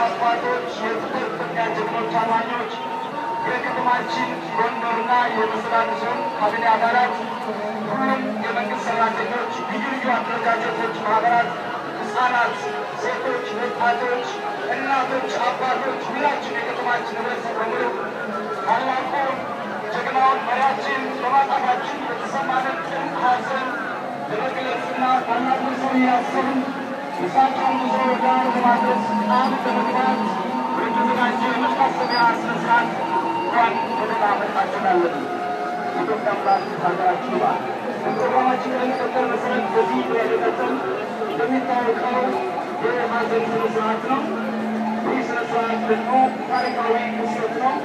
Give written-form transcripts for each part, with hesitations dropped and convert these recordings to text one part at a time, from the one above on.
አባቶች የኢትዮጵያ ጀግኖች አርበኞች የከተማችን ጎንደርና የምስራቅ ዞን ካቢኔ አባላት ሁሉም የመንግስት ሰራተኞች ልዩ ልዩ አደረጃጀቶች ማህበራት ህፃናት ሴቶች ወጣቶች እናቶች አባቶች ሁላችን የከተማችን ህብረተሰብ በሙሉ ታላቁን ጀግናውን መሪያችን በማጣታችን የተሰማንን ጥልቅ ሐዘን ለመግለጽና ታላቁን ሰው እያሰብን የእሳቸውን ጉዞ ዳር ለማድረስ ቃል በመግባት የተዘጋጀ የመታሰቢያ ስነ ስርዓት እንኳን ወደና መጣችሁ እንላለን። ኢትዮጵያ አምላክ ሀገራችን ይባርክ። ፕሮግራማችን በሚቀጥል መሰረት በዚህ ያለቀጥል እንደሚታወቀው የሀዘን ስነ ስርዓት ነው። ይህ ስነ ስርዓት ደግሞ ታሪካዊ ክስተት ነው።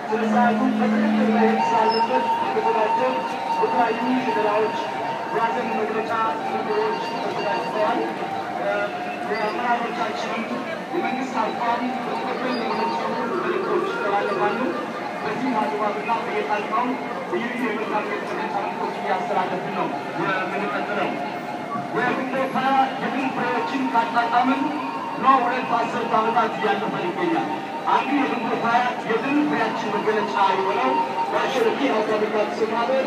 ስነ ስርዓቱን በትክክል መሄድ ስላለበት የተዘጋጀው የተለያዩ ሽለላዎች የሀዘን መግለጫ ንግግሮች ተዘጋጅተዋል። የአመራሮቻችንም የመንግስት አቋም በትክክል የመለሰሉ መልእክቶች ይተላለፋሉ። በዚህ አግባብና በየጣልቃው ልዩ የመልካም ገጽታ መልእክቶች እያስተላለፍን ነው የምንቀጥለው። የግንቦት ሃያ የድል ፍሬዎችን ካጣጣምን ነው 2 አስርት ዓመታት እያለፈን ይገኛል። አንዱ የግንቦት ሃያ የድል ፍሬያችን መገለጫ የሆነው የአሸናፊ አውቶቡስ ማህበር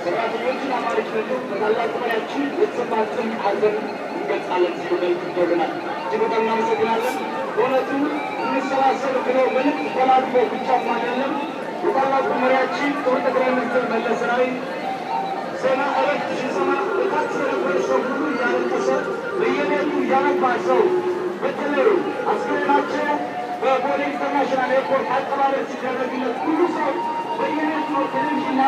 ሰራተኞችን አማሪነት በታላቁ መሪያችን የተሰማን ጥልቅ ሐዘን እንገልጻለን ሲሉ መልእክት ይደርሰናል። እጅግ በጣም እናመሰግናለን። በእውነቱ እንሰባሰብ ብለው መልእክት ተላልፈው ብቻም አይደለም የታላቁ መሪያችን ክቡር ጠቅላይ ሚኒስትር መለስ ዜናዊ ዜና እረፍት ሲሰማ በታች የነበረ ሰው ሁሉ እያለቀሰ በየቤቱ እያነባ ሰው በተለይ አስከሬናቸው በቦሌ ኢንተርናሽናል ኤርፖርት አቀባበል ሲደረግለት ሁሉ ሰው በየቤቱ ቴሌቪዥን